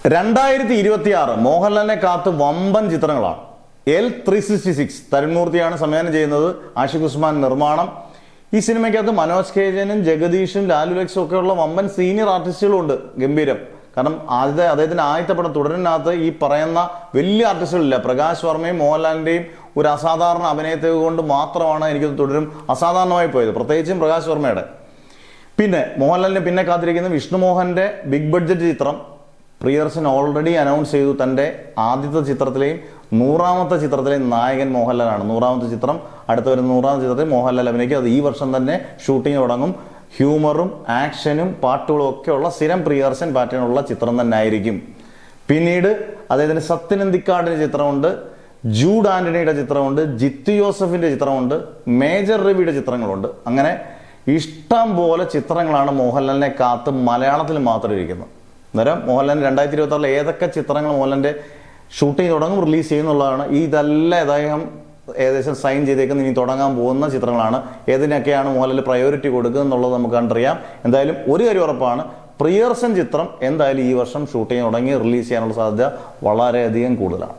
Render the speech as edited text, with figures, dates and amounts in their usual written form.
2026 മോഹൻലാലിനെ കാത്ത് വമ്പൻ ചിത്രങ്ങളാണ്. L366 തരുൺമൂർത്തിയാണ് സംവിധാനം ചെയ്യുന്നത്. ആഷിഖ് ഉസ്മാൻ നിർമ്മാണം. ഈ സിനിമയ്ക്കകത്ത് മനോജ് കേജനും ജഗദീഷും ലാലു ലക്സും ഒക്കെ ഉള്ള വമ്പൻ സീനിയർ ആർട്ടിസ്റ്റുകളും ഉണ്ട്. ഗംഭീരം. കാരണം അദ്ദേഹത്തിന്റെ ആദ്യത്തെ പടം തുടരിനകത്ത് ഈ പറയുന്ന വലിയ ആർട്ടിസ്റ്റുകളില്ല. പ്രകാശ് വർമ്മയും മോഹൻലാലിന്റെയും ഒരു അസാധാരണ അഭിനയത്തെ കൊണ്ട് മാത്രമാണ് എനിക്ക് തുടരും അസാധാരണമായി പോയത്, പ്രത്യേകിച്ചും പ്രകാശ് വർമ്മയുടെ. പിന്നെ മോഹൻലാലിനെ പിന്നെ കാത്തിരിക്കുന്ന വിഷ്ണുമോഹന്റെ ബിഗ് ബഡ്ജറ്റ് ചിത്രം. പ്രിയദർശൻ ഓൾറെഡി അനൗൺസ് ചെയ്തു തൻ്റെ ആദ്യത്തെ ചിത്രത്തിലെയും 100ാമത്തെ ചിത്രത്തിലെയും നായകൻ മോഹൻലാലാണ്. 100ാമത്തെ ചിത്രം, അടുത്ത വരുന്ന 100ാമത്തെ ചിത്രത്തിൽ മോഹൻലാൽ അഭിനയിക്കും. അത് ഈ വർഷം തന്നെ ഷൂട്ടിംഗ് തുടങ്ങും. ഹ്യൂമറും ആക്ഷനും പാട്ടുകളും ഒക്കെ ഉള്ള സ്ഥിരം പ്രിയദർശൻ പാറ്റേണുള്ള ചിത്രം തന്നെ ആയിരിക്കും. പിന്നീട് അദ്ദേഹത്തിന് സത്യനന്ദിക്കാടിന്റെ ചിത്രമുണ്ട്, ജൂഡ് ആന്റണിയുടെ ചിത്രമുണ്ട്, ജിത്തു ജോസഫിന്റെ ചിത്രമുണ്ട്, മേജർ രവിയുടെ ചിത്രങ്ങളുണ്ട്. അങ്ങനെ ഇഷ്ടം പോലെ ചിത്രങ്ങളാണ് മോഹൻലാലിനെ കാത്ത് മലയാളത്തിൽ മാത്രം ഇരിക്കുന്നത്. അന്നേരം മോഹൻലാലിന് 2026 ഏതൊക്കെ ചിത്രങ്ങൾ മോഹൻലാലിന്റെ ഷൂട്ടിംഗ് തുടങ്ങും, റിലീസ് ചെയ്യുന്നുള്ളതാണ്. ഇതെല്ലാം അദ്ദേഹം ഏകദേശം സൈൻ ചെയ്തേക്കുന്ന ഇനി തുടങ്ങാൻ പോകുന്ന ചിത്രങ്ങളാണ്. ഏതിനൊക്കെയാണ് മോഹൻലാൽ പ്രയോറിറ്റി കൊടുക്കുക എന്നുള്ളത് നമുക്ക് കണ്ടറിയാം. എന്തായാലും ഒരു കാര്യം ഉറപ്പാണ്, പ്രിയദർശൻ ചിത്രം എന്തായാലും ഈ വർഷം ഷൂട്ടിംഗ് തുടങ്ങി റിലീസ് ചെയ്യാനുള്ള സാധ്യത വളരെയധികം കൂടുതലാണ്.